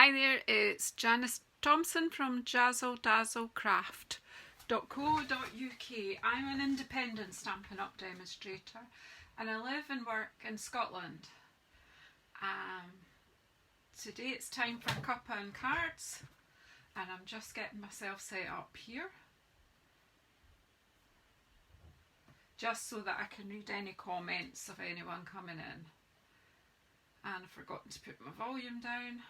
Hi there, it's Janice Thompson from JazzleDazzleCraft.co.uk. I'm an independent Stampin' Up! Demonstrator and I live and work in Scotland. Today it's time for Cuppa and cards and I'm just getting myself set up here just so that I can read any comments of anyone coming in. And I've forgotten to put my volume down.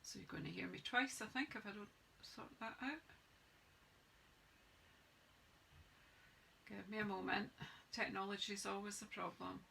So you're going to hear me twice, I think, if I don't sort that out. Give me a moment. Technology is always a problem.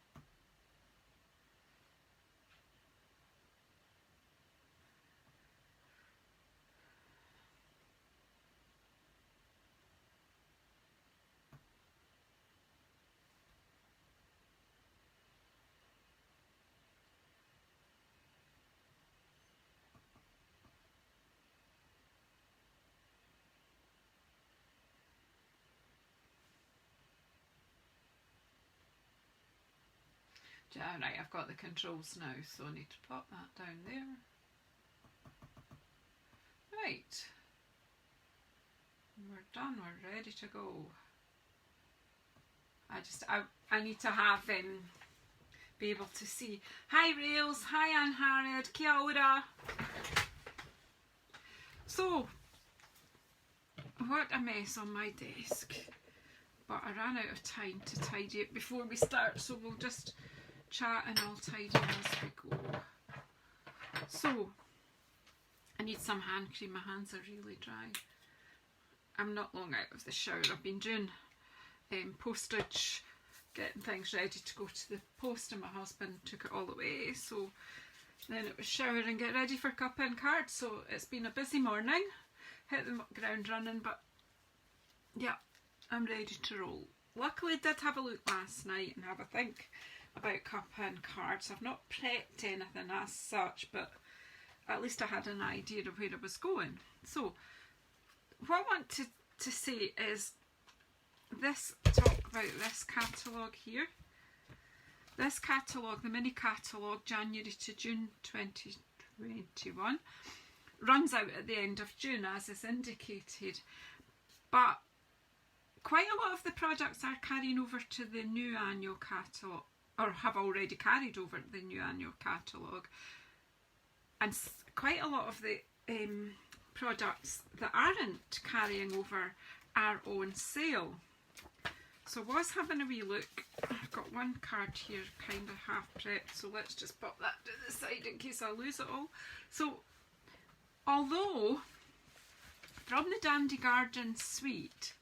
Yeah, right, I've got the controls now, so I need to pop that down there. Right, we're done, we're ready to go. I need to have be able to see. Hi Rails, hi Anne Harrod, kia ora. So, what a mess on my desk, but I ran out of time to tidy it before we start, so we'll just chat and I'll tidy as we go. So, I need some hand cream, my hands are really dry. I'm not long out of the shower. I've been doing postage, getting things ready to go to the post, and my husband took it all away, so then it was shower and get ready for Cuppa and cards. So it's been a busy morning, hit the ground running, but yeah, I'm ready to roll. Luckily I did have a look last night and have a think about Cuppa and cards. I've not prepped anything as such, but at least I had an idea of where I was going. So what I want to say is talk about this catalogue here. This catalogue, the mini catalogue, January to June 2021, runs out at the end of June as is indicated, but quite a lot of the products are carrying over to the new annual catalogue, or have already carried over the new annual catalogue, and quite a lot of the products that aren't carrying over are on sale. So I was having a wee look. I've got one card here kind of half prepped, so let's just pop that to the side in case I lose it all. So although from the Dandy Garden suite,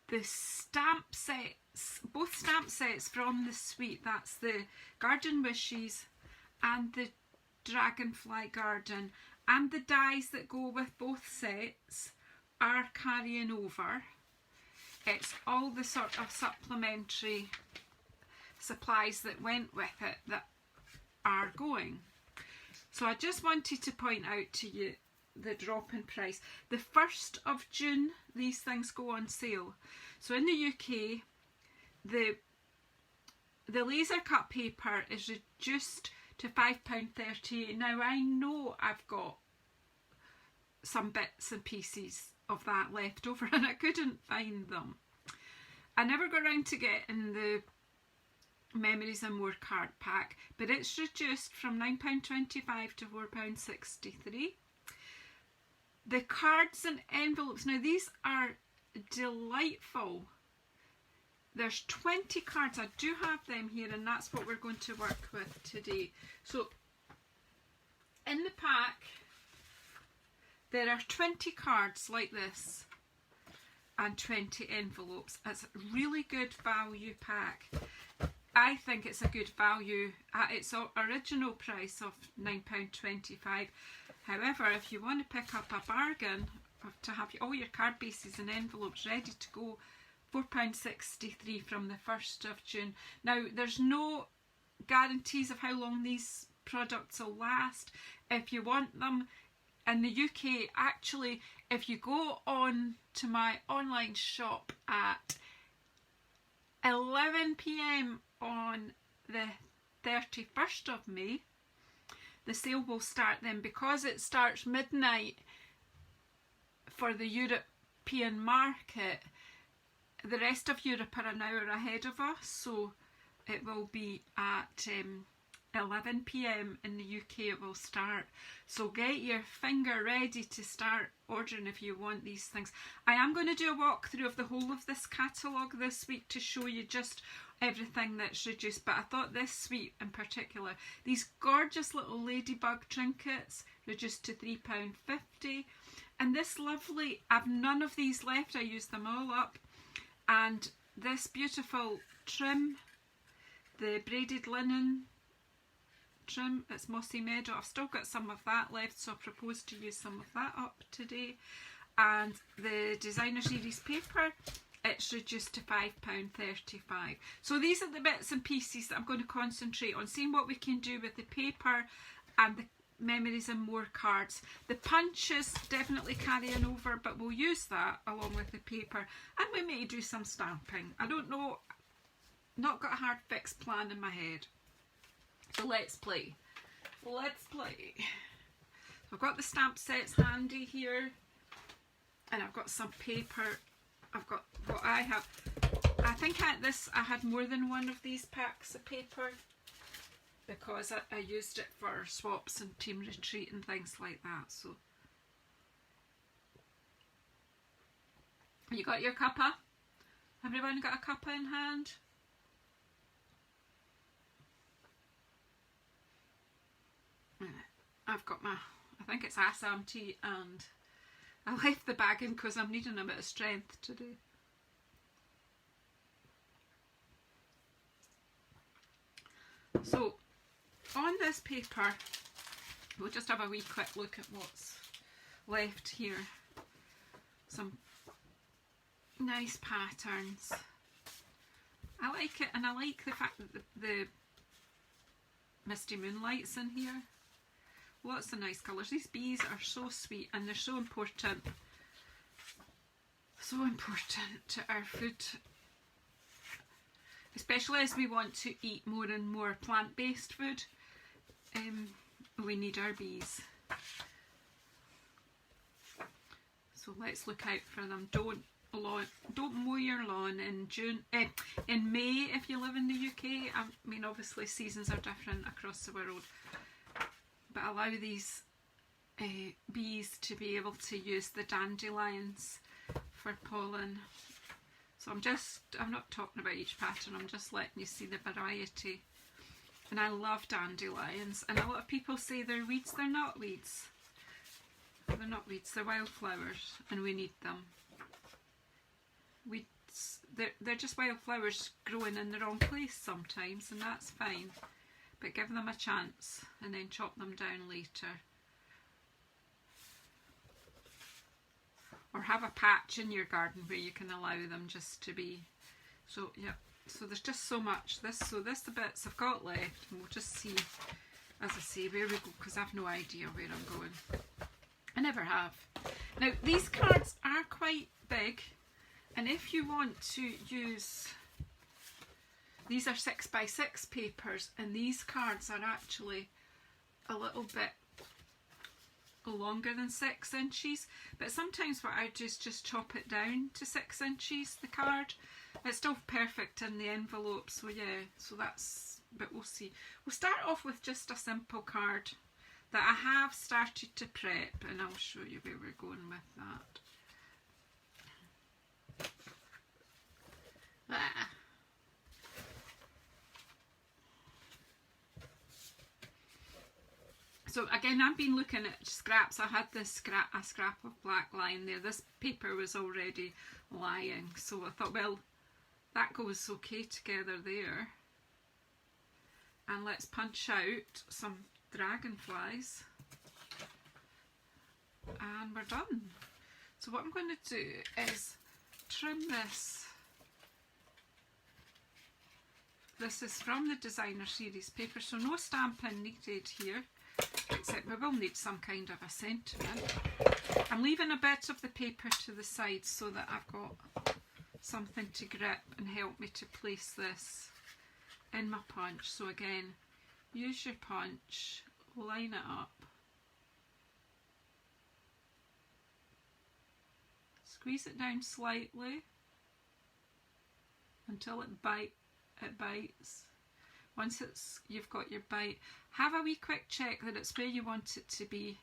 the stamp sets, both stamp sets from the suite, that's the Garden Wishes and the Dragonfly Garden, and the dies that go with both sets are carrying over. It's all the sort of supplementary supplies that went with it that are going. So I just wanted to point out to you the drop in price. The 1st of June these things go on sale. So in the UK the laser cut paper is reduced to £5.38. Now I know I've got some bits and pieces of that left over and I couldn't find them. I never got around to getting the Memories and More card pack, but it's reduced from £9.25 to £4.63. The cards and envelopes, now these are delightful. There's 20 cards, I do have them here, and that's what we're going to work with today. So in the pack there are 20 cards like this and 20 envelopes. It's a really good value pack. I think it's a good value at its original price of £9.25. However, if you want to pick up a bargain to have all your card bases and envelopes ready to go, £4.63 from the 1st of June. Now there's no guarantees of how long these products will last. If you want them in the UK, actually, if you go on to my online shop at 11 p.m. on the 31st of May. The sale will start then, because it starts midnight for the European market. The rest of Europe are an hour ahead of us, so it will be at 11 p.m. in the UK it will start. So get your finger ready to start ordering if you want these things. I am going to do a walkthrough of the whole of this catalogue this week to show you just everything that's reduced, but I thought this suite in particular, these gorgeous little ladybug trinkets reduced to £3.50, and this lovely, I've none of these left, I used them all up, and this beautiful trim, the braided linen trim, it's Mossy Meadow. I've still got some of that left, so I propose to use some of that up today. And the designer series paper, it's reduced to £5.35. So these are the bits and pieces that I'm going to concentrate on, seeing what we can do with the paper and the memories and more cards. The punches definitely carrying over, but we'll use that along with the paper, and we may do some stamping. I don't know, not got a hard fixed plan in my head. So let's play. Let's play. I've got the stamp sets handy here, and I've got some paper. I've got what I have. I think I had more than one of these packs of paper, because I used it for swaps and team retreat and things like that. So you got your cuppa? Everyone got a cuppa in hand? I've got my, I think it's Assam tea, and I left the bag in because I'm needing a bit of strength today. So on this paper, we'll just have a wee quick look at what's left here. Some nice patterns. I like it, and I like the fact that the Misty Moonlight's in here. Lots of nice colours. These bees are so sweet, and they're so important to our food, especially as we want to eat more and more plant-based food. We need our bees, so let's look out for them. Don't mow your lawn in May if you live in the UK. I mean, obviously seasons are different across the world, but allow these bees to be able to use the dandelions for pollen. So I'm not talking about each pattern, I'm just letting you see the variety. And I love dandelions, and a lot of people say they're weeds. They're not weeds. They're not weeds, they're wildflowers, and we need them. Weeds, they're just wildflowers growing in the wrong place sometimes, and that's fine. But give them a chance and then chop them down later. Or have a patch in your garden where you can allow them just to be. So yeah, so there's just so much. This the bits I've got left, and we'll just see, as I say, where we go, because I've no idea where I'm going. I never have. Now these cards are quite big, and if you want to use, these are 6x6 papers, and these cards are actually a little bit longer than 6 inches, but sometimes what I do is just chop it down to 6 inches, the card. It's still perfect in the envelope, so yeah, so that's, but we'll see. We'll start off with just a simple card that I have started to prep, and I'll show you where we're going with that. So again, I've been looking at scraps. I had a scrap of black lying there. This paper was already lying, so I thought, well, that goes okay together there. And let's punch out some dragonflies, and we're done. So what I'm going to do is trim this. This is from the designer series paper, so no stamping needed here, except we will need some kind of a sentiment. I'm leaving a bit of the paper to the side so that I've got something to grip and help me to place this in my punch. So again, use your punch, line it up, squeeze it down slightly until it bites. Once you've got your bite, have a wee quick check that it's where you want it to be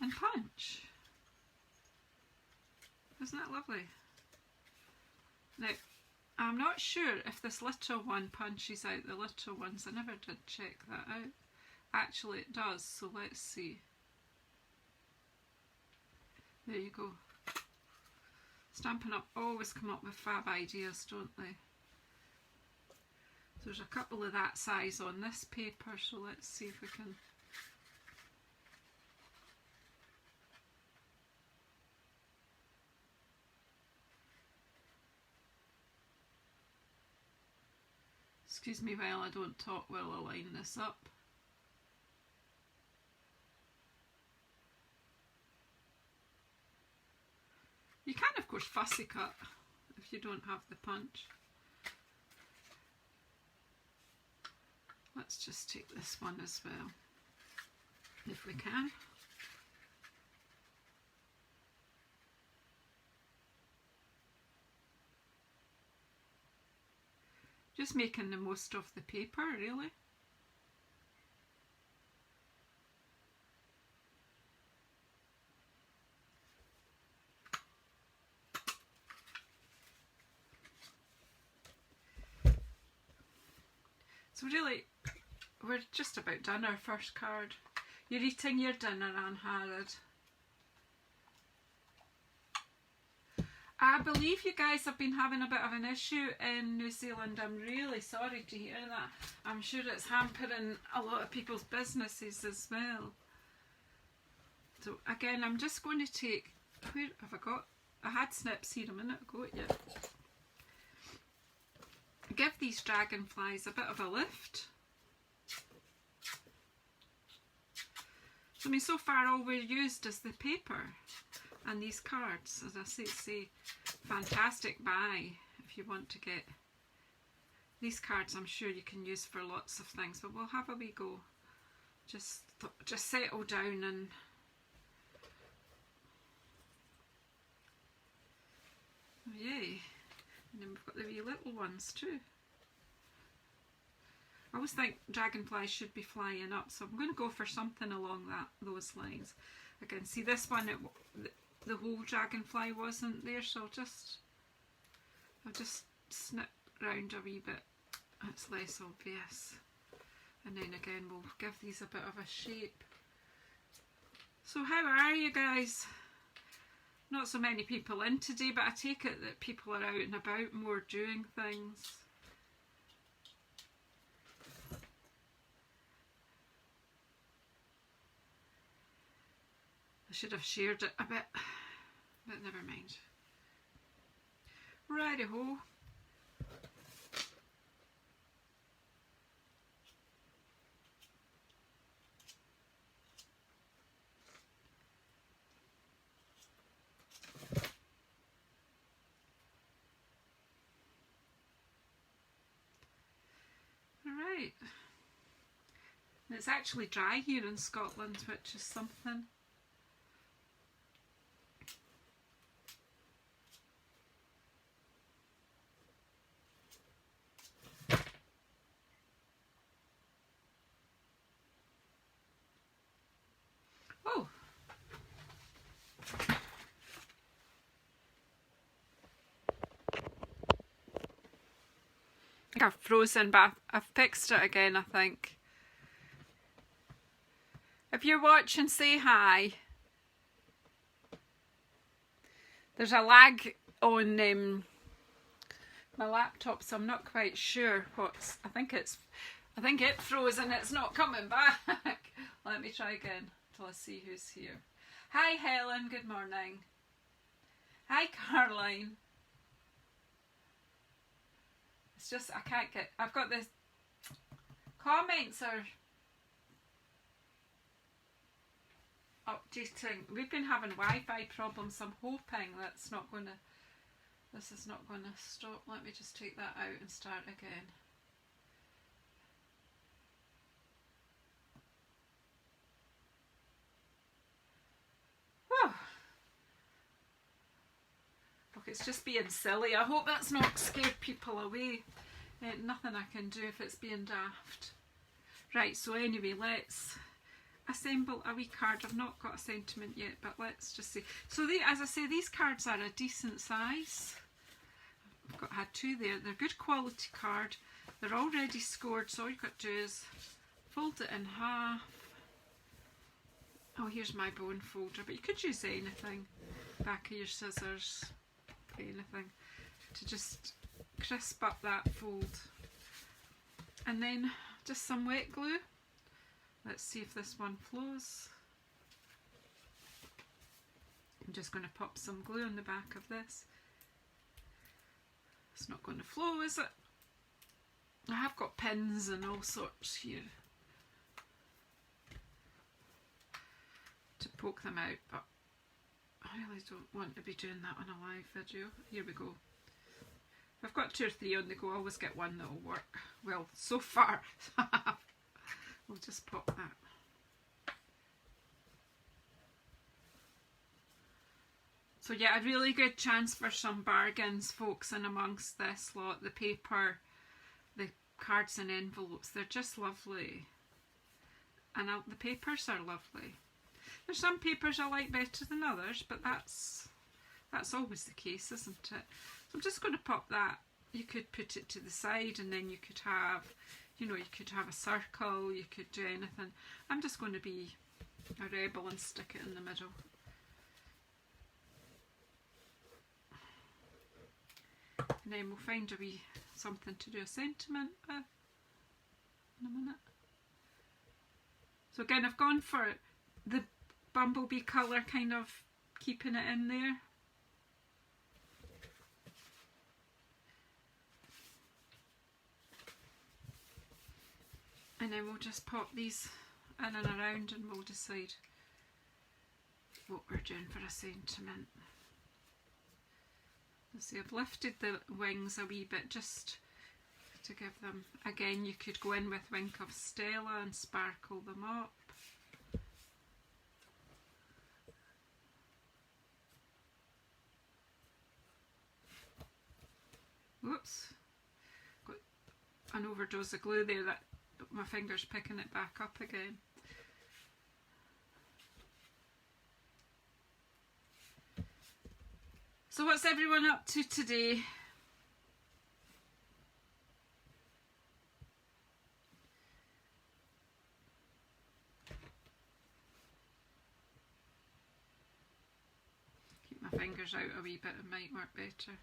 and punch. Isn't that lovely? Now, I'm not sure if this little one punches out the little ones. I never did check that out. Actually it does, so let's see. There you go. Stampin' Up! Always come up with fab ideas, don't they? There's a couple of that size on this paper, so let's see if we can. Excuse me while I don't talk while I line this up. You can of course fussy cut if you don't have the punch. Let's just take this one as well, if we can. Just making the most of the paper, really. So really, we're just about done our first card. You're eating your dinner, Anne Harrod. I believe you guys have been having a bit of an issue in New Zealand. I'm really sorry to hear that. I'm sure it's hampering a lot of people's businesses as well. So again, I'm just going to take, where have I got? I had snips here a minute ago, yeah. Give these dragonflies a bit of a lift. I mean, so far all we've used is the paper and these cards. As I say fantastic buy if you want to get these cards. I'm sure you can use for lots of things, but we'll have a wee go. Just settle down and yay. And then we've got the wee little ones too. I always think dragonflies should be flying up, so I'm going to go for something along those lines. Again, see this one, the whole dragonfly wasn't there, so I'll just snip round a wee bit. It's less obvious. And then again, we'll give these a bit of a shape. So how are you guys? Not so many people in today, but I take it that people are out and about more doing things. I should have shared it a bit, but never mind. Righty-ho. Alright. And it's actually dry here in Scotland, which is something. Oh! I think I've frozen, but I've fixed it again, I think. If you're watching, say hi. There's a lag on my laptop, so I'm not quite sure what's. I think it froze and it's not coming back. Let me try again till I see who's here. Hi Helen, good morning. Hi Caroline. It's just I can't get. I've got this. Comments are updating. We've been having Wi-Fi problems. I'm hoping that's not going to This is not going to stop. Let me just take that out and start again. Whew. Look, it's just being silly. I hope that's not scared people away. Nothing I can do if it's being daft. Right, so anyway, let's assemble a wee card. I've not got a sentiment yet, but let's just see. So as I say, these cards are a decent size. I've had two there. They're good quality card. They're already scored, so all you've got to do is fold it in half. Oh, here's my bone folder, but you could use anything. Back of your scissors, anything, to just crisp up that fold. And then just some wet glue. Let's see if this one flows. I'm just going to pop some glue on the back of this. It's not going to flow, is it? I have got pins and all sorts here to poke them out, but I really don't want to be doing that on a live video. Here we go. If I've got 2 or 3 on the go, I always get one that will work. Well, so far, we'll just pop that. So yeah, a really good chance for some bargains, folks, in amongst this lot. The paper, the cards and envelopes, they're just lovely. And the papers are lovely. There's some papers I like better than others, but that's always the case, isn't it? So I'm just going to pop that. You could put it to the side, and then you could have, you know, you could have a circle, you could do anything. I'm just going to be a rebel and stick it in the middle. And then we'll find a wee something to do a sentiment with in a minute. So again, I've gone for the bumblebee colour, kind of keeping it in there. And then we'll just pop these in and around, and we'll decide what we're doing for a sentiment. See, I've lifted the wings a wee bit just to give them, again, you could go in with Wink of Stella and sparkle them up. Whoops, got an overdose of glue there, that my finger's picking it back up again. So what's everyone up to today? Keep my fingers out a wee bit, it might work better.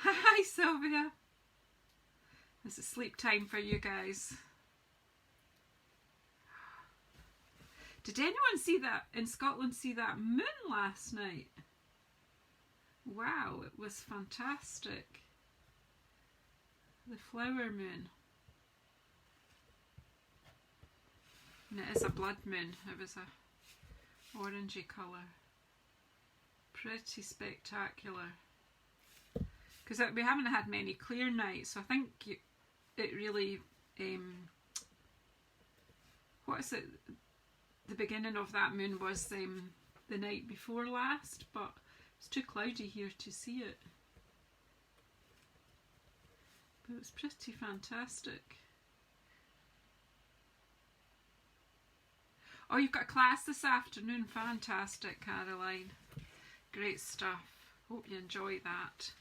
Hi Sylvia! This is sleep time for you guys. Did anyone see that in Scotland, see that moon last night? Wow, it was fantastic. The flower moon. And it is a blood moon. It was a orangey colour. Pretty spectacular. Because we haven't had many clear nights, so I think it really, what is it? The beginning of that moon was the night before last, but it's too cloudy here to see it. But it was pretty fantastic. Oh, you've got class this afternoon. Fantastic, Caroline. Great stuff. Hope you enjoy that.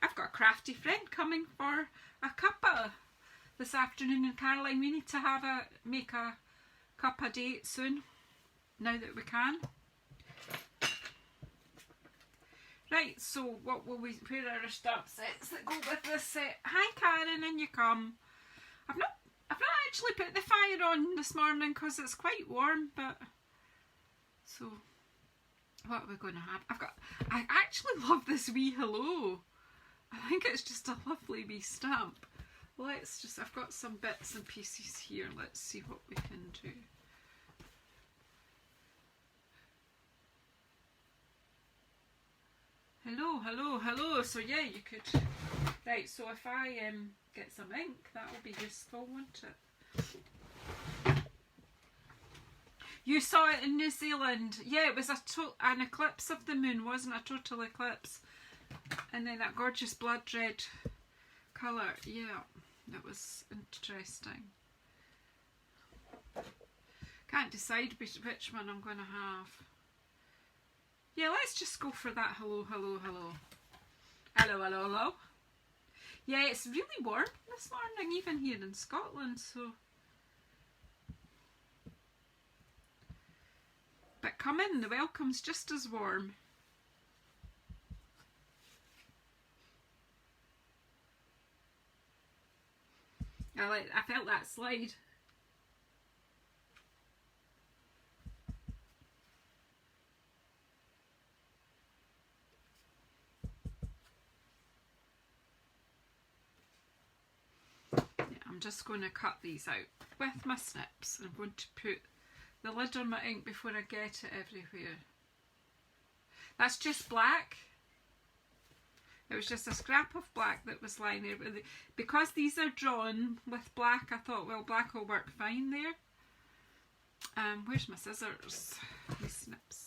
I've got a crafty friend coming for a cuppa this afternoon, and Caroline, we need to make a cuppa date soon, now that we can. Right, so what will we, where are our stamp sets that go with this set? Hi Karen, in you come. I've not actually put the fire on this morning because it's quite warm, but so what are we going to have? I actually love this wee hello. I think it's just a lovely wee stamp. Let's just, I've got some bits and pieces here. Let's see what we can do. Hello, hello, hello. So yeah, you could, right, so if I get some ink, that will be useful, won't it? You saw it in New Zealand. Yeah, it was an eclipse of the moon, wasn't it? A total eclipse. And then that gorgeous blood red colour. Yeah, it was interesting. Can't decide which one I'm going to have. Yeah, let's just go for that. Hello, hello, hello. Hello, hello, hello. Yeah, it's really warm this morning, even here in Scotland, so. But come in, the welcome's just as warm. I felt that slide. I'm just going to cut these out with my snips. I'm going to put the lid on my ink before I get it everywhere. That's just black. It was just a scrap of black that was lying there. Because these are drawn with black, I thought, well, black will work fine there. Where's my scissors? These snips.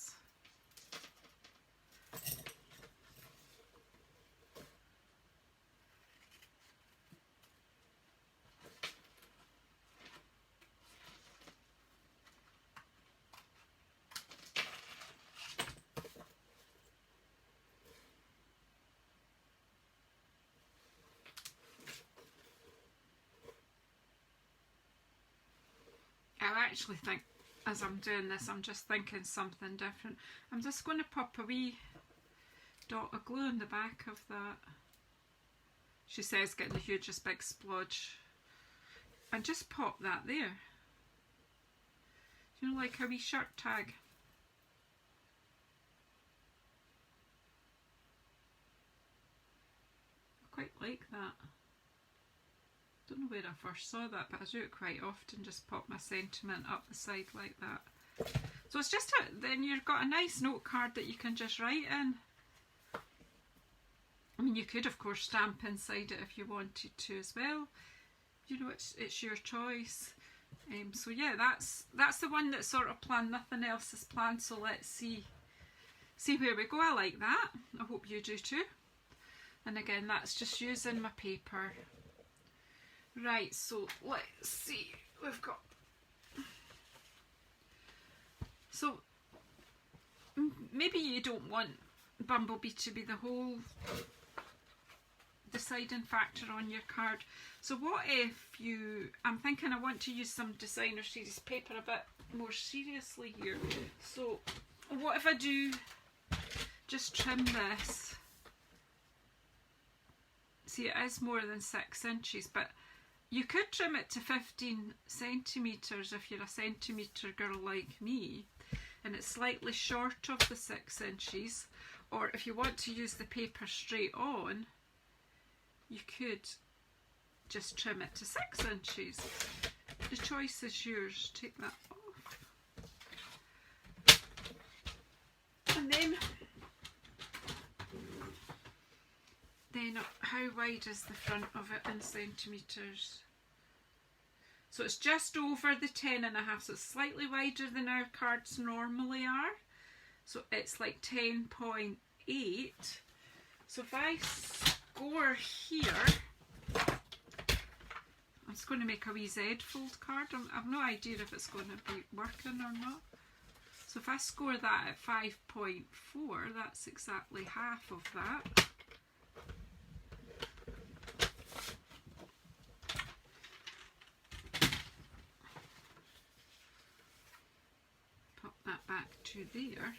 I actually think, as I'm doing this, I'm just thinking something different. I'm just going to pop a wee dot of glue in the back of that. She says getting the hugest big splodge. And just pop that there. You know, like a wee shirt tag. I quite like that. Don't know where I first saw that, but I do it quite often, just pop my sentiment up the side like that. So it's just then you've got a nice note card that you can just write in. I mean, you could of course stamp inside it if you wanted to as well. You know, it's your choice. So yeah, that's the one that's sort of planned. Nothing else is planned. So let's see where we go. I like that. I hope you do too. And again, that's just using my paper. Right, so let's see, we've got, so maybe you don't want Bumblebee to be the whole deciding factor on your card. So what if I'm thinking I want to use some designer series paper a bit more seriously here. So what if I do just trim this? See, it is more than 6 inches, but you could trim it to 15 centimetres if you're a centimetre girl like me, and it's slightly short of the 6 inches. Or if you want to use the paper straight on, you could just trim it to 6 inches. The choice is yours. Take that off. And then how wide is the front of it in centimetres? So it's just over the 10.5, so it's slightly wider than our cards normally are. So it's like 10.8. So if I score here, I'm just going to make a wee Z fold card. I've no idea if it's going to be working or not. So if I score that at 5.4, that's exactly half of that. Back to there.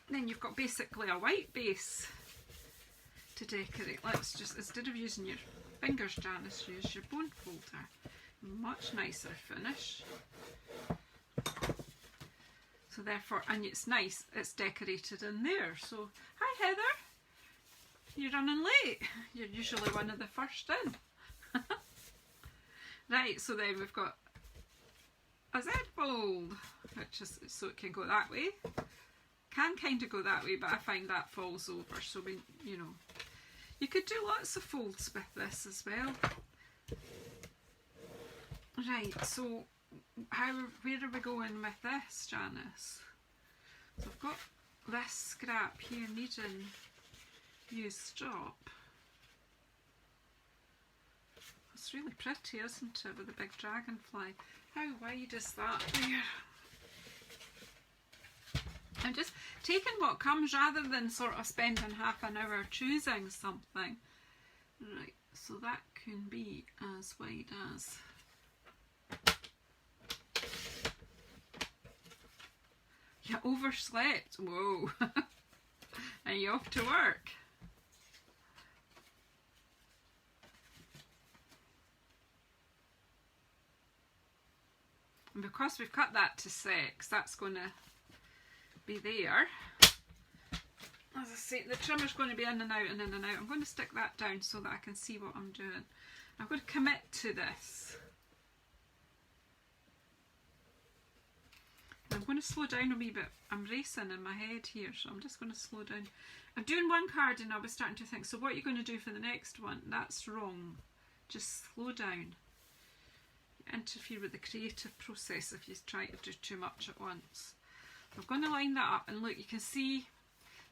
Then you've got basically a white base to decorate. Let's just, instead of using your fingers, Janice, use your bone folder. Much nicer finish. So therefore, and it's nice, it's decorated in there. So, hi Heather, you're running late. You're usually one of the first in. Right, so then we've got a Z fold, which is so it can go that way. can kind of go that way, but I find that falls over. So we, you know, you could do lots of folds with this as well. Right, so where are we going with this, Janice? So I've got this scrap here needing used stop. It's really pretty, isn't it, with the big dragonfly? How wide is that there? I'm just taking what comes rather than sort of spending half an hour choosing something. Right, so that can be as wide as... You overslept. Whoa. Are you off to work? And because we've cut that to 6, that's going to be there. As I say, the trimmer's going to be in and out and in and out. I'm going to stick that down so that I can see what I'm doing. I'm going to commit to this. I'm going to slow down a wee bit. I'm racing in my head here, so I'm just going to slow down. I'm doing one card and I was starting to think, so what are you going to do for the next one? That's wrong. Just slow down. You interfere with the creative process if you try to do too much at once. I'm going to line that up, and look, you can see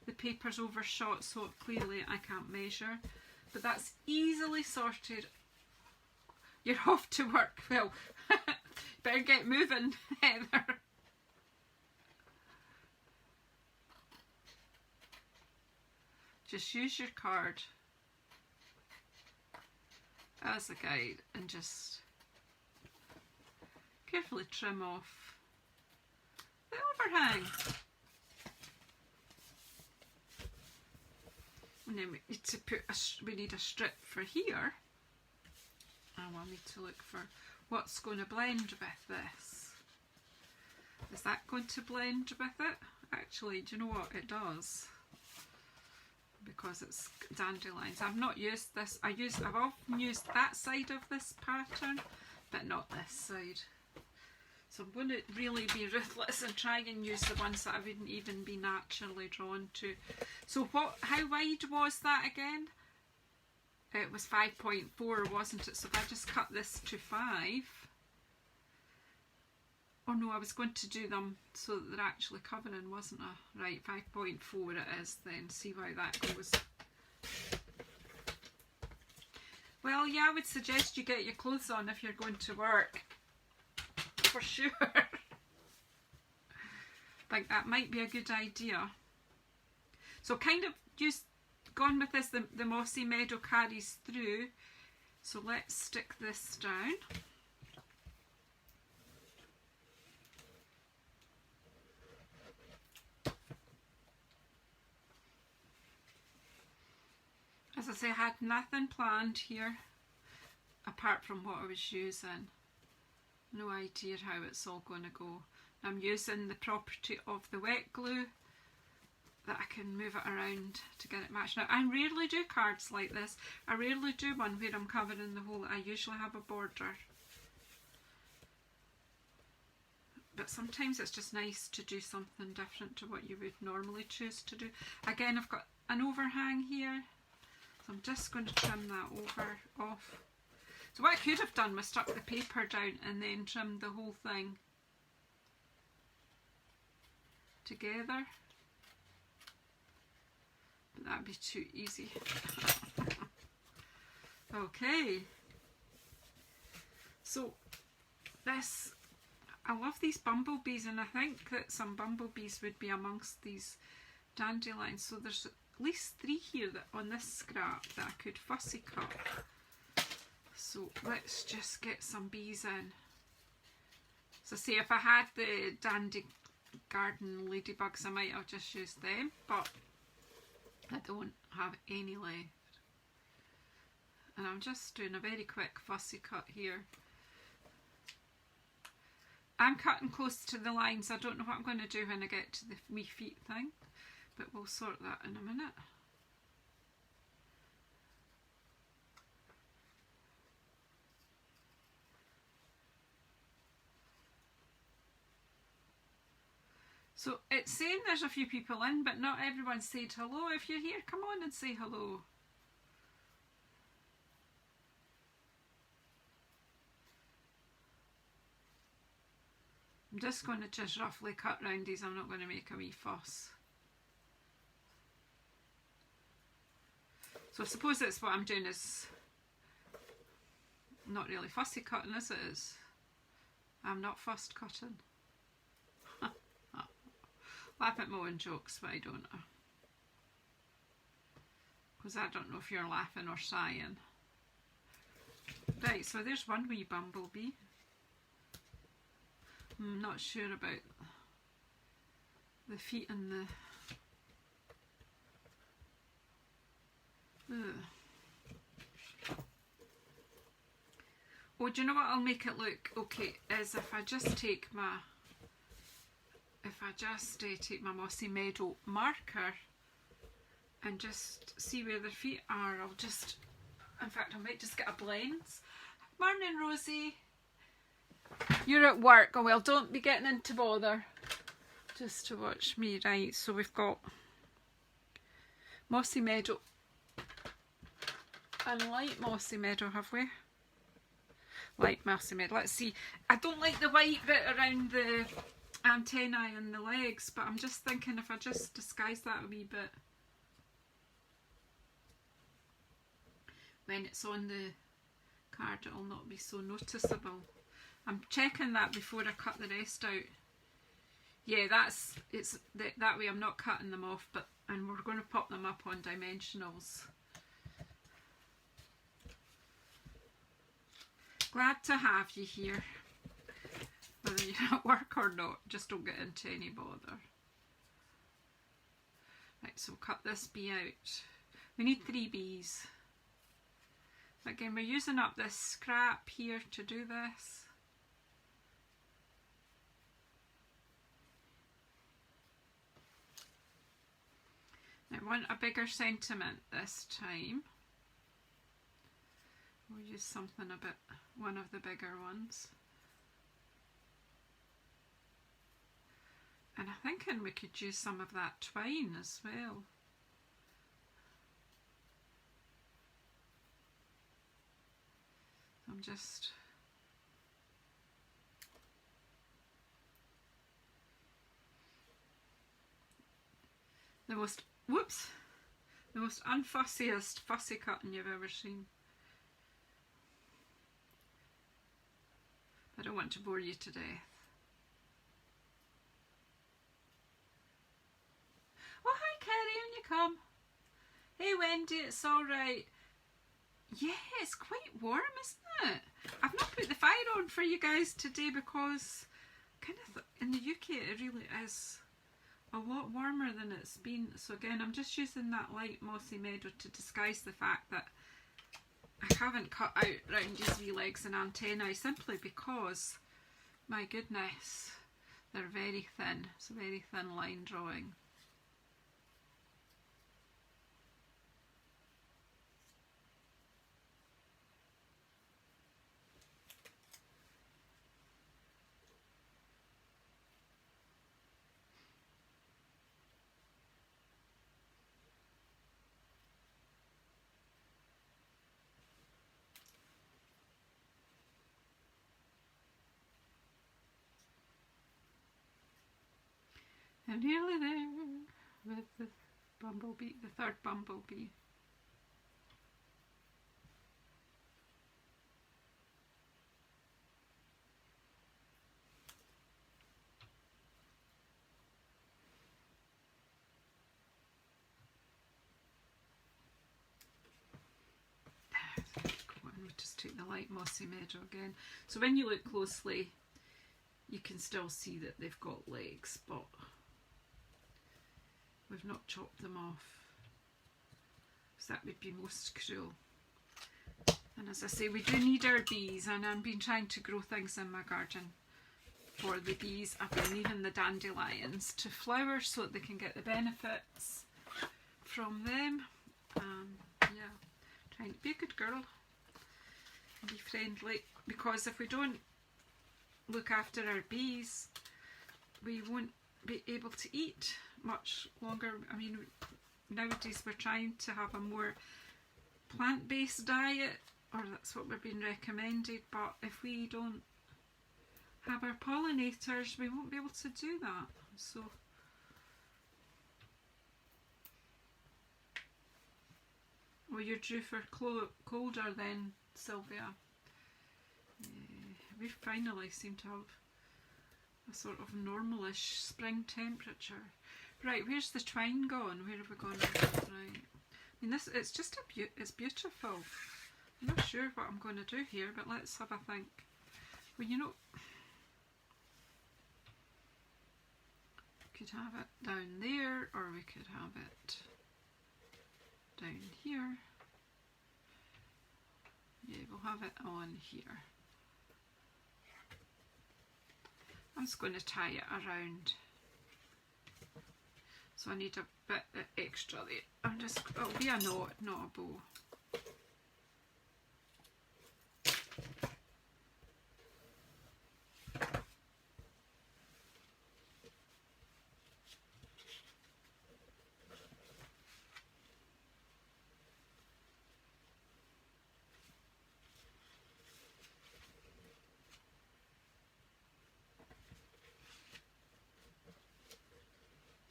the paper's overshot so clearly I can't measure, but that's easily sorted. You're off to work. Well, better get moving, Heather. Just use your card as a guide and just carefully trim off the overhang. And then we need to put we need a strip for here, and we'll need to look for what's going to blend with this. Is that going to blend with it? Actually, do you know what? It does, because it's dandelions. I've not used this. I've often used that side of this pattern, but not this side. So I'm going to really be ruthless and try and use the ones that I wouldn't even be naturally drawn to. So how wide was that again? It was 5.4, wasn't it? So if I just cut this to 5. Oh no, I was going to do them so that they're actually covering, wasn't I? Right, 5.4 it is then. See how that goes. Well, yeah, I would suggest you get your clothes on if you're going to work. For sure. Like, that might be a good idea. So kind of just gone with this, the mossy meadow carries through. So let's stick this down. As I say, I had nothing planned here apart from what I was using. No idea how it's all going to go. I'm using the property of the wet glue that I can move it around to get it matched. Now, I rarely do cards like this. I rarely do one where I'm covering the whole. I usually have a border. But sometimes it's just nice to do something different to what you would normally choose to do. Again, I've got an overhang here. So I'm just going to trim that off. So what I could have done was stuck the paper down and then trimmed the whole thing together. But that would be too easy. Okay. So this, I love these bumblebees, and I think that some bumblebees would be amongst these dandelions. So there's at least 3 here that on this scrap that I could fussy cut. So let's just get some bees in. So see, if I had the dandy garden ladybugs, I might have just used them, but I don't have any left. And I'm just doing a very quick fussy cut here. I'm cutting close to the lines. I don't know what I'm going to do when I get to the wee feet thing, but we'll sort that in a minute. So it's saying there's a few people in, but not everyone said hello. If you're here, come on and say hello. I'm just going to just roughly cut round these. I'm not going to make a wee fuss. So I suppose that's what I'm doing, is not really fussy cutting as it is. I'm not fussed cutting. Laugh at my own jokes, why don't I? Because I don't know if you're laughing or sighing. Right, so there's one wee bumblebee. I'm not sure about the feet and the... Ugh. Oh, do you know what I'll make it look okay is if I just take my take my Mossy Meadow marker and just see where their feet are. I'll just, in fact I might just get a blends. Morning Rosie. You're at work. Oh well, don't be getting into bother just to watch me. Right, so we've got Mossy Meadow and light Mossy Meadow, have we? Light Mossy Meadow. Let's see. I don't like the white bit around the antennae and the legs, but I'm just thinking if I just disguise that a wee bit when it's on the card, it'll not be so noticeable. I'm checking that before I cut the rest out. Yeah, that way I'm not cutting them off, and we're going to pop them up on dimensionals. Glad to have you here. Whether you're at work or not, just don't get into any bother. Right, so we'll cut this bee out. We need 3 bees. Again, we're using up this scrap here to do this. I want a bigger sentiment this time. We'll use something a bit, one of the bigger ones. And I'm thinking we could use some of that twine as well. I'm just... the most unfussiest fussy cutting you've ever seen. I don't want to bore you to death. Oh, hi Kerry, on you come. Hey Wendy, it's alright. Yeah, it's quite warm, isn't it? I've not put the fire on for you guys today because kind of in the UK it really is a lot warmer than it's been. So again, I'm just using that light Mossy Meadow to disguise the fact that I haven't cut out round his wee legs and antennae simply because, my goodness, they're very thin. It's a very thin line drawing. I'm nearly there with the bumblebee, the third bumblebee. We'll just take the light Mossy Meadow again. So when you look closely, you can still see that they've got legs, but we've not chopped them off, because that would be most cruel. And as I say, we do need our bees, and I've been trying to grow things in my garden for the bees. I've been leaving the dandelions to flower so that they can get the benefits from them. Yeah, trying to be a good girl and be friendly, because if we don't look after our bees, we won't be able to eat much longer. I mean, nowadays we're trying to have a more plant-based diet, or that's what we're being recommended, but if we don't have our pollinators, we won't be able to do that. So well, you're due for colder then, Sylvia. We finally seem to have a sort of normalish spring temperature. Right, where's the twine gone? Where have we gone? Right. I mean, this, it's just it's beautiful. I'm not sure what I'm going to do here, but let's have a think. Well, you know, we could have it down there, or we could have it down here. Yeah, we'll have it on here. I'm just going to tie it around. So I need a bit extra there. It'll be a knot, not a bow.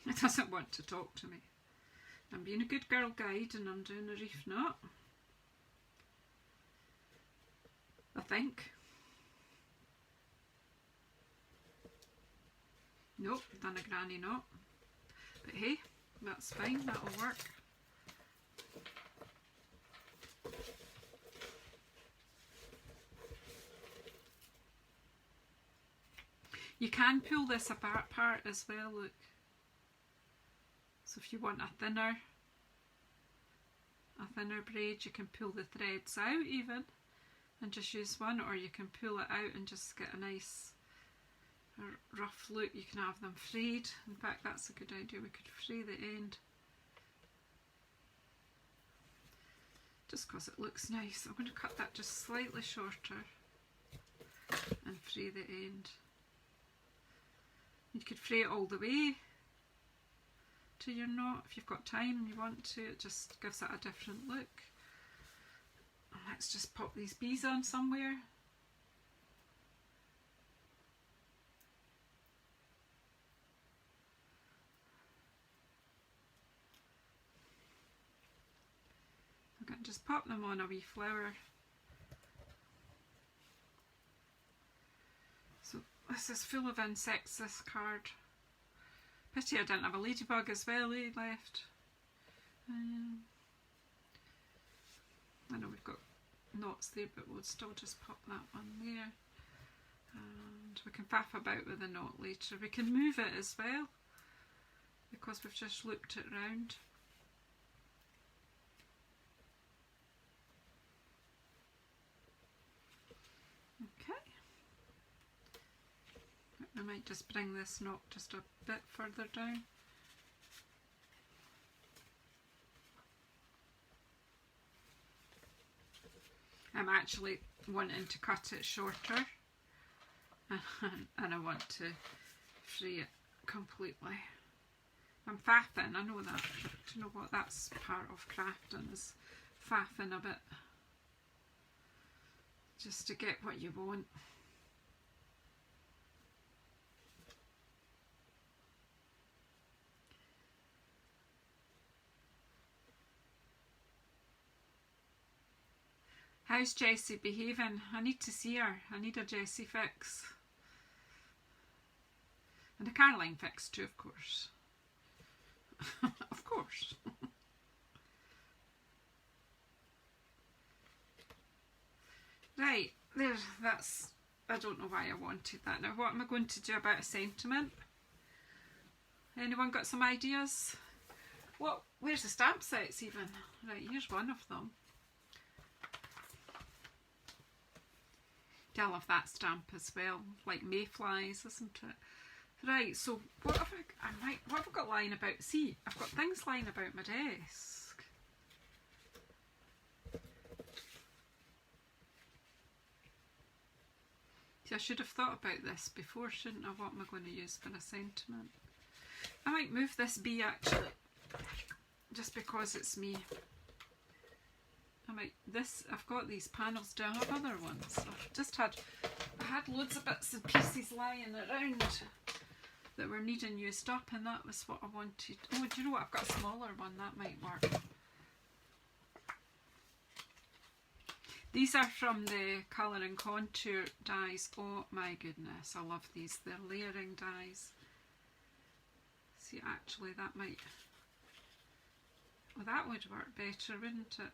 It doesn't want to talk to me. I'm being a good girl guide and I'm doing a reef knot. I think. Nope, done a granny knot. But hey, that's fine, that'll work. You can pull this apart as well, look. So if you want a thinner braid, you can pull the threads out even and just use one, or you can pull it out and just get a nice rough look. You can have them frayed. In fact, that's a good idea. We could fray the end just because it looks nice. I'm going to cut that just slightly shorter and fray the end. You could fray it all the way to your knot if you've got time and you want to. It just gives it a different look. And let's just pop these bees on somewhere. I'm going to just pop them on a wee flower. So this is full of insects, this card. Pity I didn't have a ladybug as well left. I know we've got knots there, but we'll still just pop that one there. And we can faff about with the knot later. We can move it as well, because we've just looped it round. Okay. I might just bring this knot just a bit further down. I'm actually wanting to cut it shorter and I want to free it completely. I'm faffing, I know that. Do you know what? That's part of crafting, is faffing a bit. Just to get what you want. How's Jessie behaving? I need to see her. I need a Jessie fix. And a Caroline fix too, of course. Of course. Right, there, that's, I don't know why I wanted that. Now what am I going to do about a sentiment? Anyone got some ideas? What, where's the stamp sets even? Right, here's one of them. I love that stamp as well, like mayflies, isn't it? Right, so what have what have I got lying about? See, I've got things lying about my desk. See, I should have thought about this before, shouldn't I? What am I going to use for a sentiment? I might move this bee actually, just because it's me. I've got these panels. Do I have other ones? I had loads of bits and pieces lying around that were needing used up, and that was what I wanted. Oh, do you know what? I've got a smaller one, that might work. These are from the Colour and Contour dies. Oh my goodness, I love these. They're layering dies. See, actually that might... Well, that would work better, wouldn't it?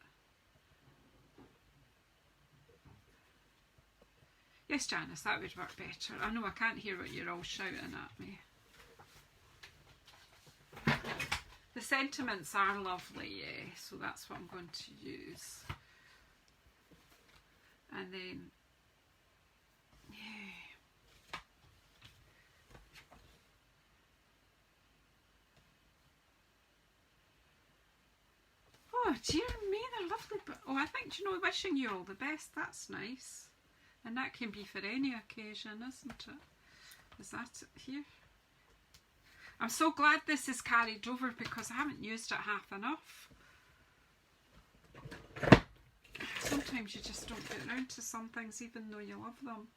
Yes, Janice, that would work better. I know I can't hear what you're all shouting at me. The sentiments are lovely, yeah, so that's what I'm going to use. And then, yeah. Oh, dear me, they're lovely. But, oh, I think, you know, wishing you all the best, that's nice. And that can be for any occasion, isn't it? Is that it here? I'm so glad this is carried over because I haven't used it half enough. Sometimes you just don't get around to some things even though you love them.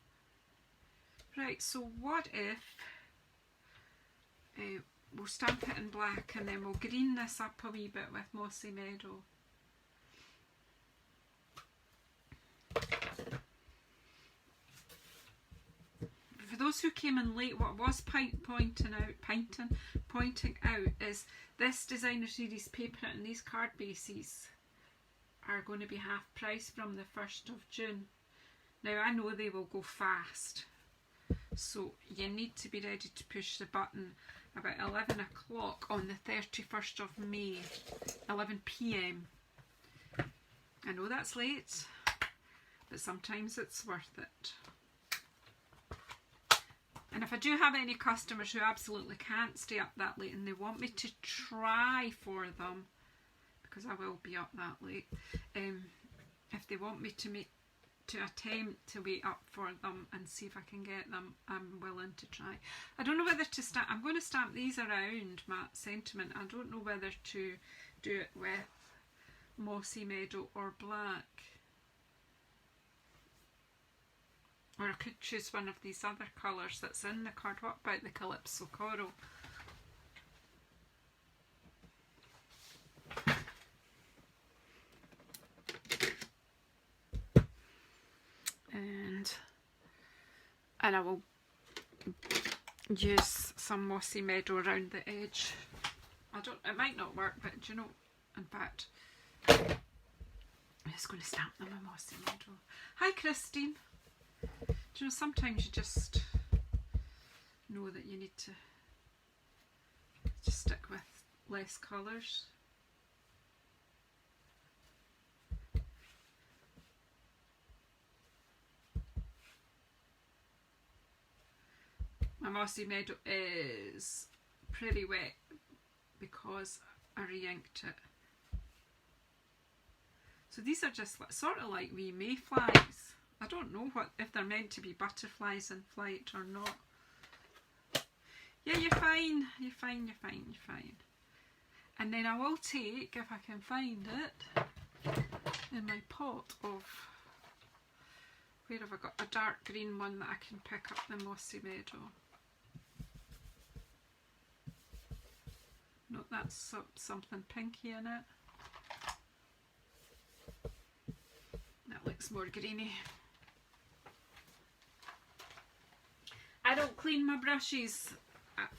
Right, so what if we'll stamp it in black and then we'll green this up a wee bit with Mossy Meadow. For those who came in late, what I was pointing out is this designer series paper and these card bases are going to be half price from the 1st of June. Now I know they will go fast, so you need to be ready to push the button about 11 o'clock on the 31st of May, 11 PM. I know that's late, but sometimes it's worth it. And if I do have any customers who absolutely can't stay up that late and they want me to try for them, because I will be up that late, if they want me to attempt to wait up for them and see if I can get them, I'm willing to try. I don't know whether to stamp, I'm going to stamp these around Matte Sentiment. I don't know whether to do it with Mossy Meadow or black. Or I could choose one of these other colours that's in the card. What about the Calypso Coral? And I will use some Mossy Meadow around the edge. It might not work, but do you know, in fact, I'm just going to stamp them in Mossy Meadow. Hi Christine. Do you know, sometimes you just know that you need to just stick with less colours. My Mossy Meadow is pretty wet because I re-inked it. So these are just sort of like wee mayflies. I don't know if they're meant to be butterflies in flight or not. Yeah, you're fine. You're fine, you're fine, you're fine. And then I will take, if I can find it, in my pot of, where have I got a dark green one that I can pick up the Mossy Meadow. No, that's something pinky in it. That looks more greeny. I don't clean my brushes.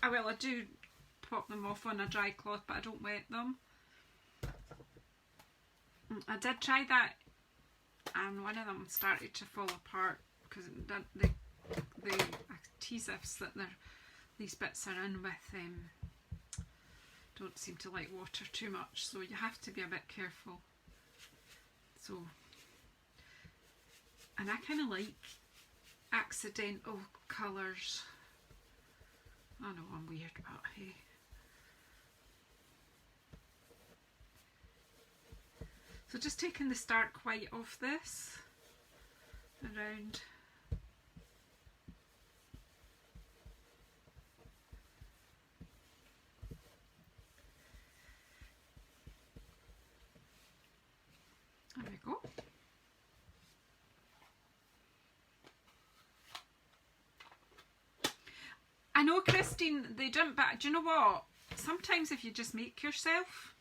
Well, I do pop them off on a dry cloth, but I don't wet them. I did try that, and one of them started to fall apart because the adhesives that these bits are in with don't seem to like water too much, so you have to be a bit careful. So, and I kind of like accidental colours. I know I'm weird, but hey. So just taking the stark white off this around. There we go. I know, Christine, they didn't, but do you know what? Sometimes if you just make yourself,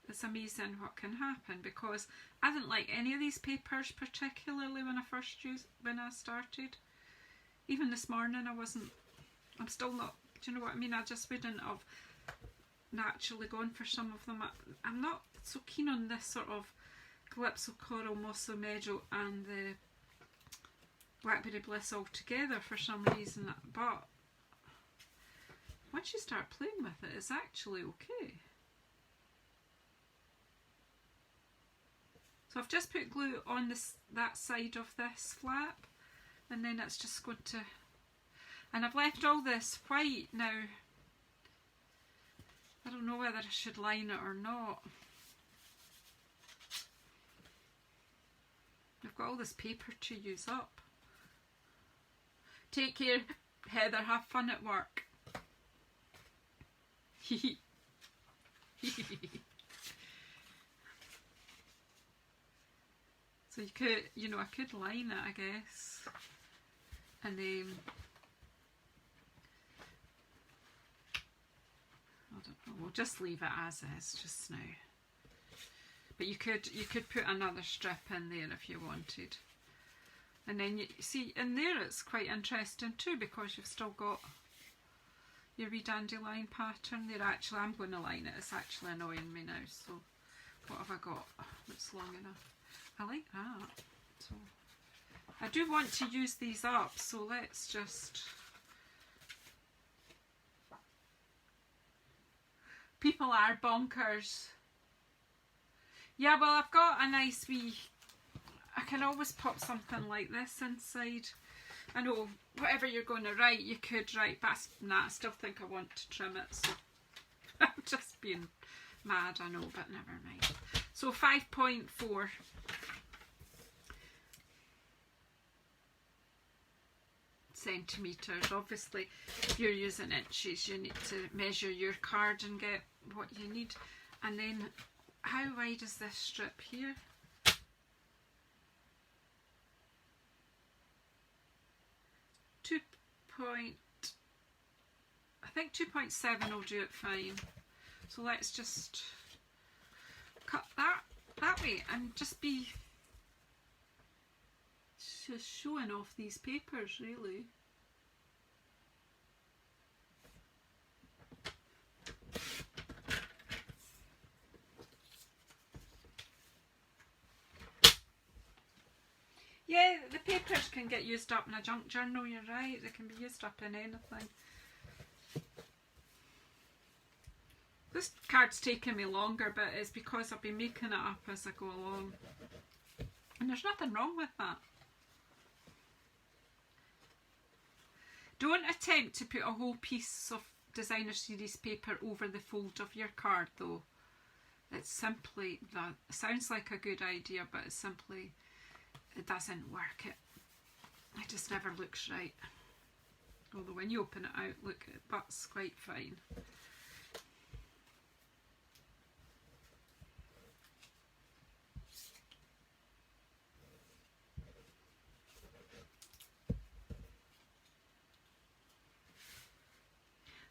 it's amazing what can happen, because I didn't like any of these papers particularly when I started. Even this morning I'm still not, do you know what I mean? I just wouldn't have naturally gone for some of them. I'm not so keen on this sort of Calypso Coral, Mosso Meadow and the Blackberry Bliss all together for some reason, but once you start playing with it, it's actually okay. So I've just put glue on that side of this flap, and then it's just going to, and I've left all this white now. I don't know whether I should line it or not. I've got all this paper to use up. Take care, Heather. Have fun at work. So you could, you know, I could line it, I guess, and then I don't know. We'll just leave it as is just now. But you could put another strip in there if you wanted. And then you see in there it's quite interesting too, because you've still got your wee dandelion pattern there. Actually, I'm going to line it. It's actually annoying me now. So what have I got that's long enough? I like that. So I do want to use these up, so let's just... People are bonkers. Yeah, well, I've got a nice wee... I can always pop something like this inside. I know, whatever you're going to write, you could write, but I still think I want to trim it, so I'm just being mad, I know, but never mind. So 5.4. centimetres. Obviously, if you're using inches, you need to measure your card and get what you need. And then, how wide is this strip here? I think 2.7 will do it fine. So let's just cut that way and just be just showing off these papers, really. Yeah, the papers can get used up in a junk journal, you're right. They can be used up in anything. This card's taking me longer, but it's because I've been making it up as I go along. And there's nothing wrong with that. Don't attempt to put a whole piece of designer series paper over the fold of your card though. It's simply, that sounds like a good idea, but it's simply, it doesn't work. It just never looks right. Although when you open it out, look, that's quite fine.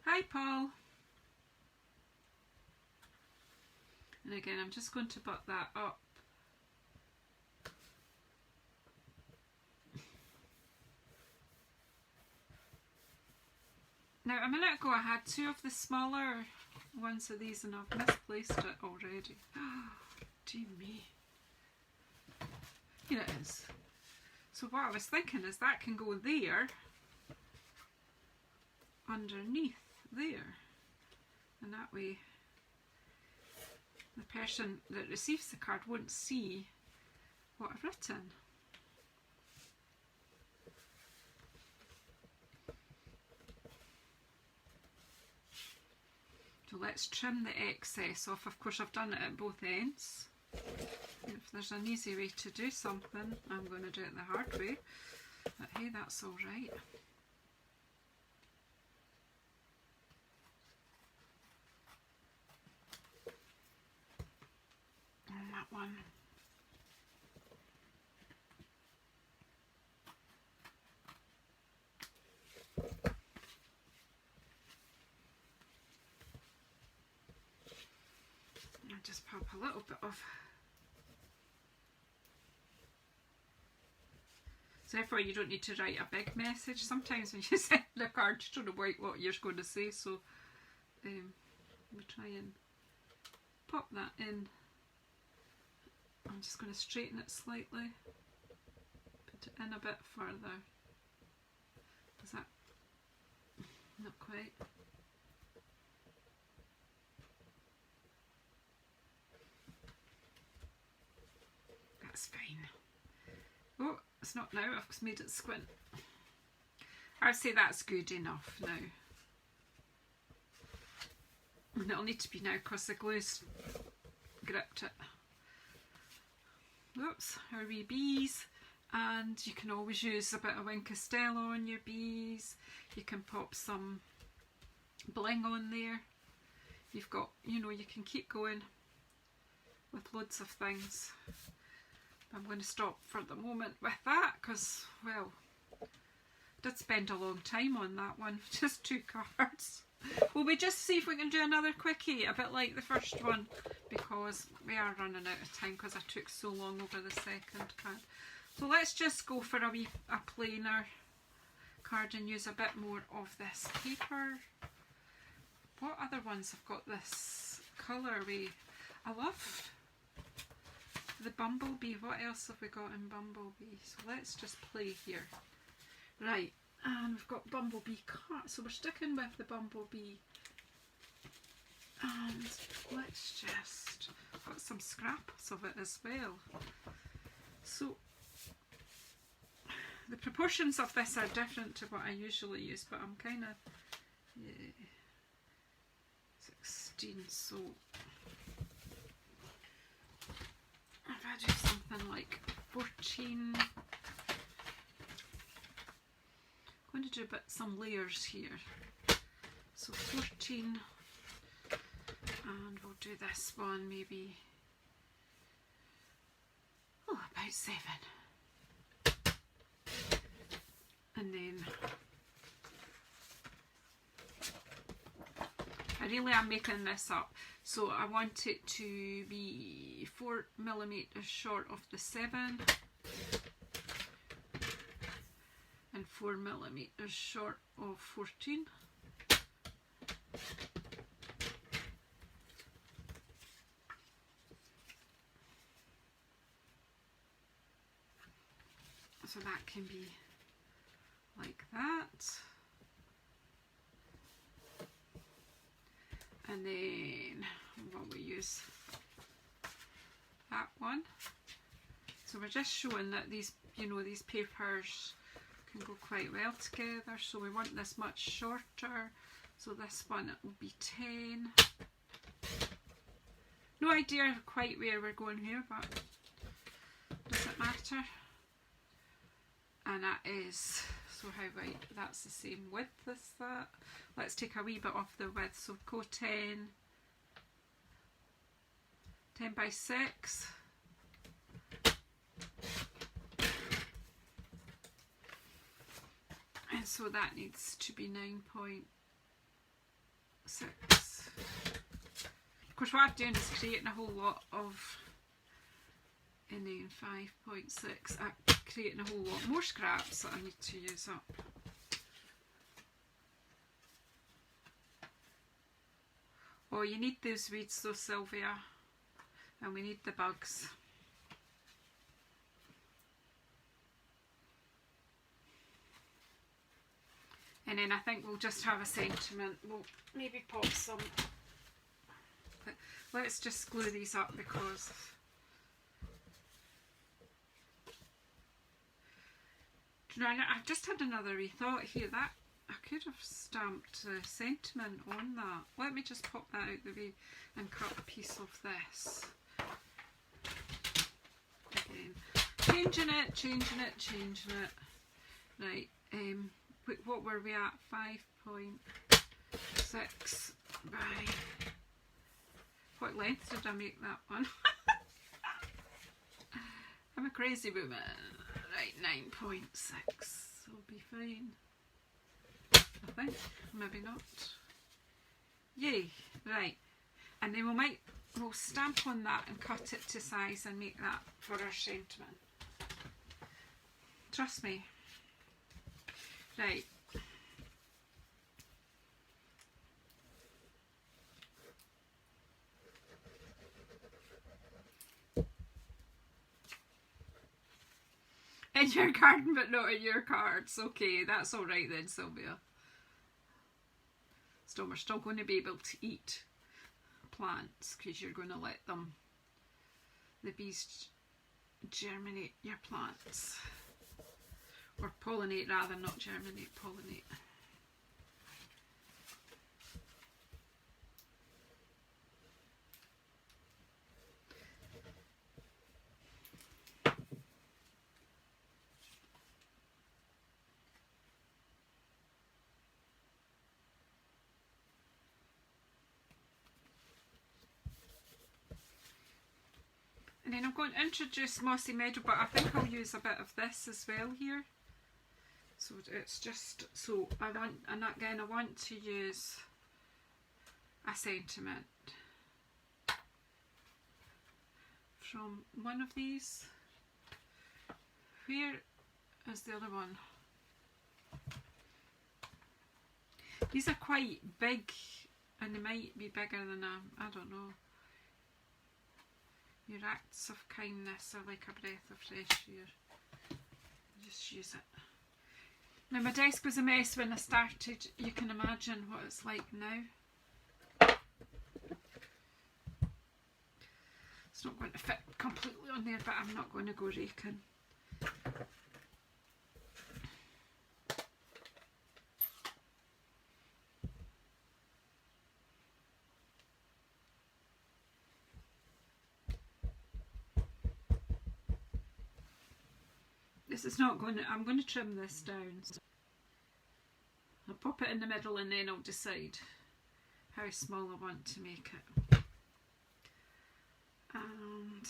Hi Paul. And again, I'm just going to butt that up. Now a minute ago I had two of the smaller ones of these and I've misplaced it already. Dear me. Here it is. So what I was thinking is that can go there, underneath there, and that way the person that receives the card won't see what I've written. So let's trim the excess off. Of course I've done it at both ends. If there's an easy way to do something, I'm going to do it the hard way. But hey, that's all right. And that one. just pop a little bit of. So therefore you don't need to write a big message. Sometimes when you send a card you don't know what you're going to say, so we try and pop that in. I'm just going to straighten it slightly, put it in a bit further. Is that not quite? That's fine. Oh, it's not now, I've made it squint. I'd say that's good enough now. And it'll need to be now because the glue's gripped it. Oops, our wee bees. And you can always use a bit of Wink Costello on your bees. You can pop some bling on there. You've got, you know, you can keep going with loads of things. I'm going to stop for the moment with that because, well, I did spend a long time on that one. Just 2 cards. Will we just see if we can do another quickie, a bit like the first one, because we are running out of time because I took so long over the second card. So let's just go for a plainer card and use a bit more of this paper. What other ones have got this colourway? I love the Bumblebee. What else have we got in Bumblebee? So let's just play here. Right, and we've got Bumblebee cards. So we're sticking with the Bumblebee. And let's just got some scraps of it as well. So the proportions of this are different to what I usually use, but I'm kind of 16, so if I do something like 14, I'm going to do some layers here. So 14, and we'll do this one maybe, oh, about 7. And then I really am making this up, so I want it to be 4mm short of the 7 and 4mm short of 14. So that can be like that, and then what we use that one. So we're just showing that these, you know, these papers can go quite well together. So we want this much shorter. So this one, it will be 10. No idea quite where we're going here, but doesn't matter. And that is, so how wide, that's the same width as that. Let's take a wee bit off the width, so go 10 by 6. And so that needs to be 9.6. Of course, what I'm doing is creating a whole lot of, and then 5.6, I'm creating a whole lot more scraps that I need to use up. Oh, you need those weeds though, Sylvia, and we need the bugs. And then I think we'll just have a sentiment. We'll maybe pop some, but let's just glue these up because I've just had another rethought here that I could have stamped the sentiment on that. Let me just pop that out the way and cut a piece of this. Again, changing it. Right, what were we at? 5.6 by, what length did I make that one? I'm a crazy woman. Right, 9.6 will be fine. I think, maybe not. Yay, right. And then we might we'll stamp on that and cut it to size and make that for our sentiment. Trust me. Right. In your garden but not in your cards. Okay, that's alright then, Sylvia. So we're still going to be able to eat plants because you're going to let them, the bees, germinate your plants. Or pollinate rather, not germinate, pollinate. And then I'm going to introduce Mossy Meadow, but I think I'll use a bit of this as well here. So it's just, so I want, and again I want to use a sentiment from one of these. Where is the other one? These are quite big and they might be bigger than I don't know. Your acts of kindness are like a breath of fresh air. Just use it. Now my desk was a mess when I started. You can imagine what it's like now. It's not going to fit completely on there, but I'm not going to go raking. This is not going to, I'm going to trim this down. So I'll pop it in the middle and then I'll decide how small I want to make it. And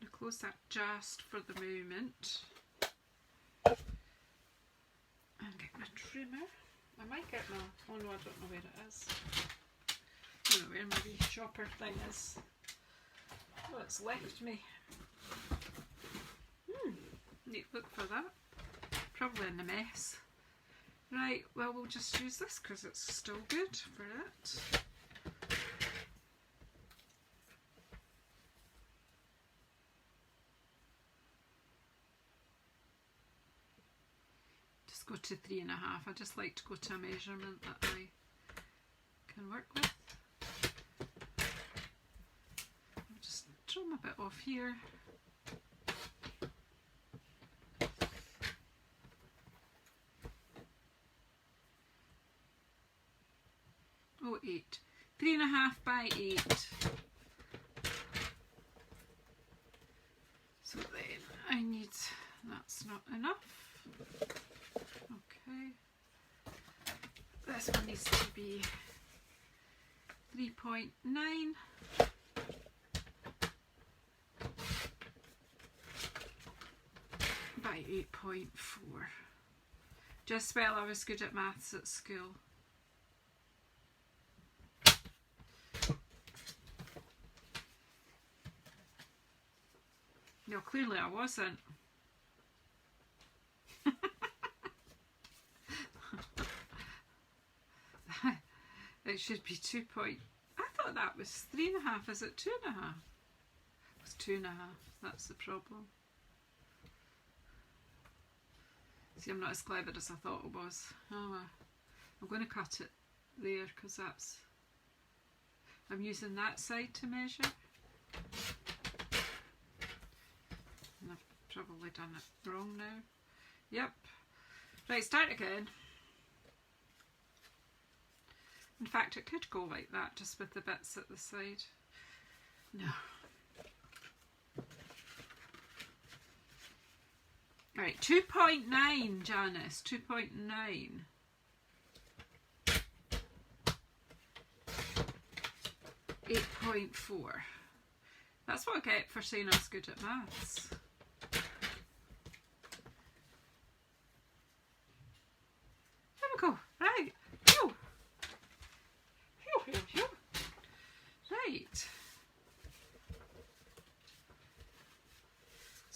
I'll close that just for the moment. And get my trimmer. I might get my, oh no, I don't know where it is. I don't know where my wee chopper thing is. Oh, it's left me. Neat look for that. Probably in the mess. Right, well we'll just use this because it's still good for it. Just go to 3.5. I just like to go to a measurement that I can work with. I'll just trim a bit off here. Oh, 8. 3.5 by 8. So then I need, that's not enough. Okay. This one needs to be 3.9 by 8.4. Just while I was good at maths at school. No, clearly I wasn't. It should be 2 point. I thought that was 3.5. Is it 2.5? It's 2.5. That's the problem. See, I'm not as clever as I thought it was. Oh well. I'm going to cut it there because that's. I'm using that side to measure. And I've probably done it wrong now. Yep. Right, start again. In fact, it could go like that, just with the bits at the side. No. Right, 2.9, Janice, 2.9. 8.4. That's what I get for saying I was good at maths. There we go. Right. Phew. Phew,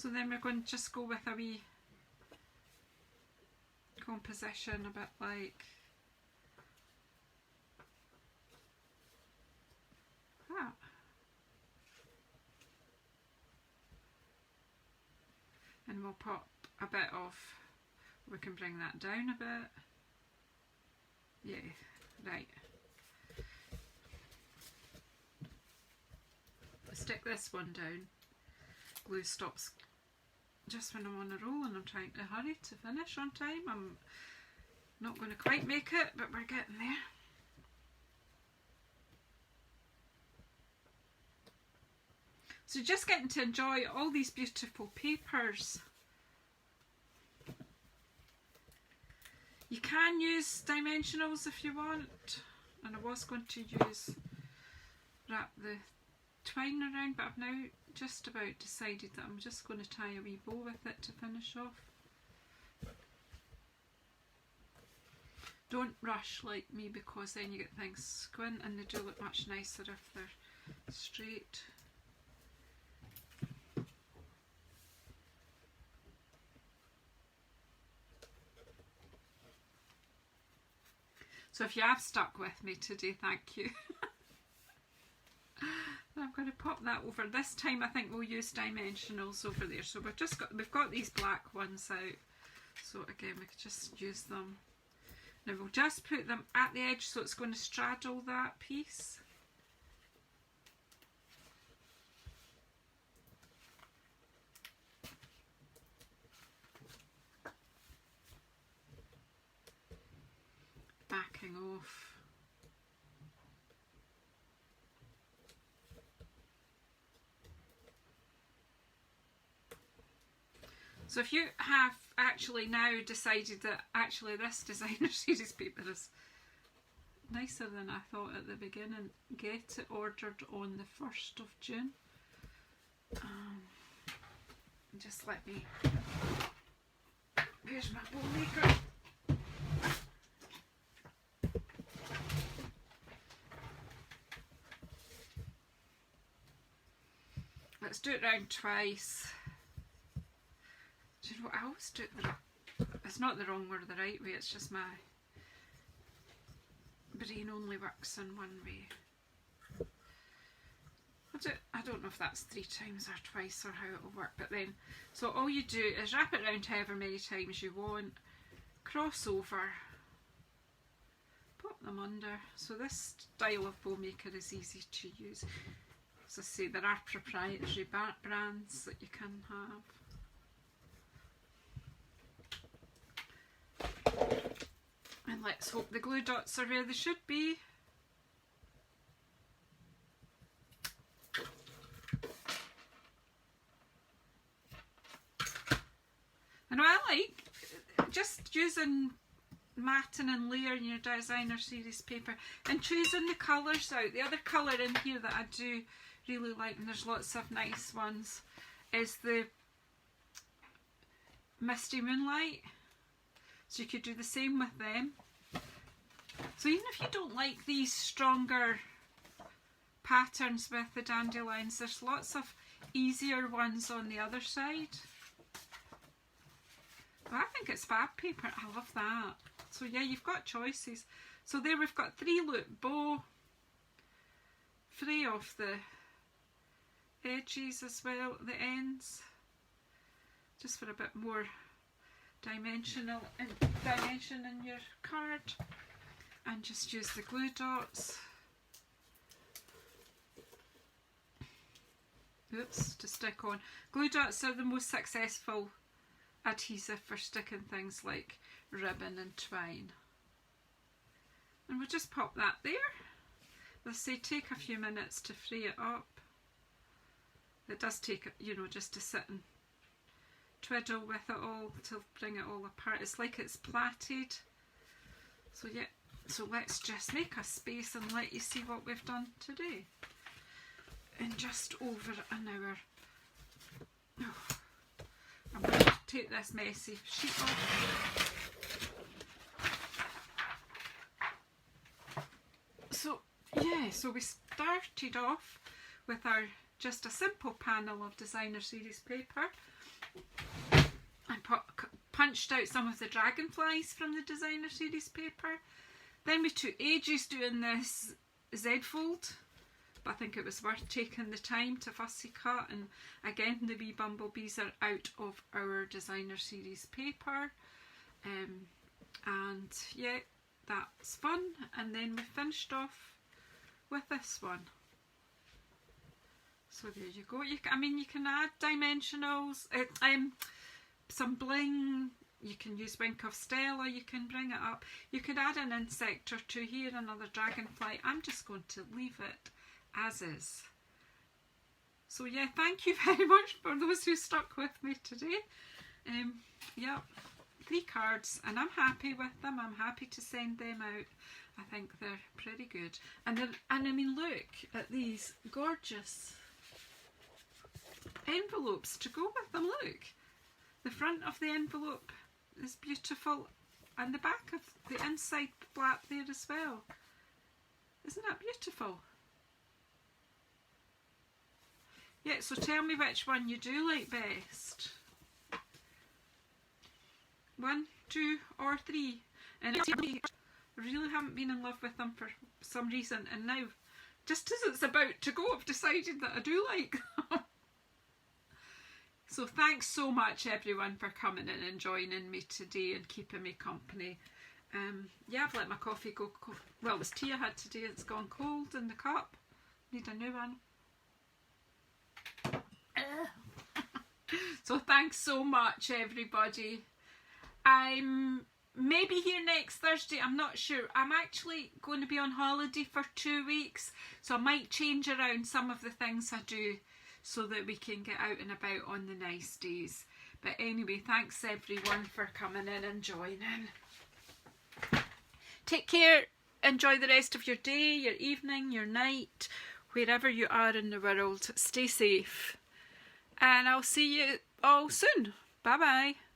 So then we're going to just go with a wee composition, a bit like that. And we'll pop a bit of, we can bring that down a bit. Yeah, right. Stick this one down. Glue stops just when I'm on a roll and I'm trying to hurry to finish on time. I'm not going to quite make it, but we're getting there. So just getting to enjoy all these beautiful papers. You can use dimensionals if you want, and I was going to wrap the twine around, but I've now just about decided that I'm just going to tie a wee bow with it to finish off. Don't rush like me, because then you get things squint and they do look much nicer if they're straight. So if you have stuck with me today, thank you. I'm going to pop that over. This time I think we'll use dimensionals over there. So we've got these black ones out. So again, we could just use them. Now we'll just put them at the edge so it's going to straddle that piece. Backing off. So if you have actually now decided that actually this designer series paper is nicer than I thought at the beginning, get it ordered on the 1st of June. Just let me, here's my bow maker. Let's do it round twice. Do you know what, I always do it it's not the wrong or the right way, it's just my brain only works in one way. I don't know if that's 3 times or twice or how it'll work, but then, so all you do is wrap it around however many times you want, cross over, pop them under. So this style of bow maker is easy to use. As I say, there are proprietary brands that you can have. And let's hope the glue dots are where they should be. And I like just using matting and layering your designer series paper and choosing the colours out. The other colour in here that I do really like, and there's lots of nice ones, is the Misty Moonlight. So you could do the same with them. So even if you don't like these stronger patterns with the dandelions, there's lots of easier ones on the other side. But I think it's fab paper. I love that. So yeah, you've got choices. So there we've got 3 loop bow, free off the edges as well, the ends, just for a bit more dimension in your card. And just use the glue dots. Oops, to stick on. Glue dots are the most successful adhesive for sticking things like ribbon and twine. And we'll just pop that there. Let's say take a few minutes to free it up. It does take, you know, just to sit and twiddle with it all to bring it all apart. It's like it's plaited. So yeah, so let's just make a space and let you see what we've done today in just over an hour. Oh, I'm going to take this messy sheet off. So yeah, so we started off with our just a simple panel of designer series paper, punched out some of the dragonflies from the designer series paper. Then we took ages doing this Z-fold, but I think it was worth taking the time to fussy cut. And again, the wee bumblebees are out of our designer series paper. And yeah, that's fun. And then we finished off with this one. So there you go. You can add dimensionals, some bling. You can use Wink of Stella. You can bring it up. You could add an insect or two here, another dragonfly. I'm just going to leave it as is. So yeah, thank you very much for those who stuck with me today. Yeah, 3 cards, and I'm happy with them. I'm happy to send them out. I think they're pretty good. And I mean, look at these gorgeous envelopes to go with them. Look, the front of the envelope is beautiful, and the back of the inside flap there as well. Isn't that beautiful? Yeah, so tell me which one you do like best. 1, 2 or 3. And I really haven't been in love with them for some reason, and now, just as it's about to go, I've decided that I do like them. So thanks so much everyone for coming in and joining me today and keeping me company. Yeah, I've let my coffee go cold. Well, it was tea I had today, it's gone cold in the cup. Need a new one. So thanks so much everybody. I'm maybe here next Thursday, I'm not sure. I'm actually going to be on holiday for 2 weeks, so I might change around some of the things I do so that we can get out and about on the nice days. But anyway, thanks everyone for coming in and joining. Take care, enjoy the rest of your day, your evening, your night, wherever you are in the world. Stay safe, and I'll see you all soon. Bye bye.